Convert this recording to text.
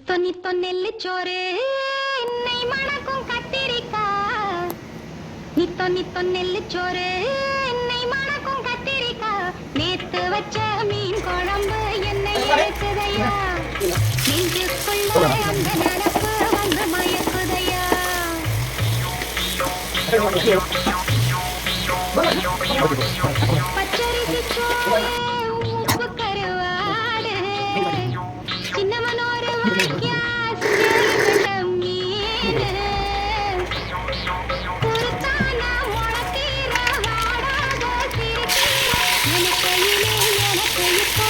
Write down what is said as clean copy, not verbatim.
நித்தோ நித்தோ நெல்லுச்சோறு என்னை மணக்கும் கத்திரிக்கா. நித்தோ நித்தோ நெல்லுச்சோறு என்னை மணக்கும் கத்திரிக்கா. நேத்து வச்ச மீன் குழம்பு என்னை இழுக்குதையா. நெஞ்சுக்குள்ள அந்த நினப்பு வந்து மயக்குதையா. பச்சரிசி சோறு உப்பு கருவாடு சின்னமனோரு வாக்கியா சிங்கேரிப்பட்ட மீன் குருத்தான முளத்தீர வாடாத சிறுகீரை நினைக்கையிலே எனக்கு இப்போ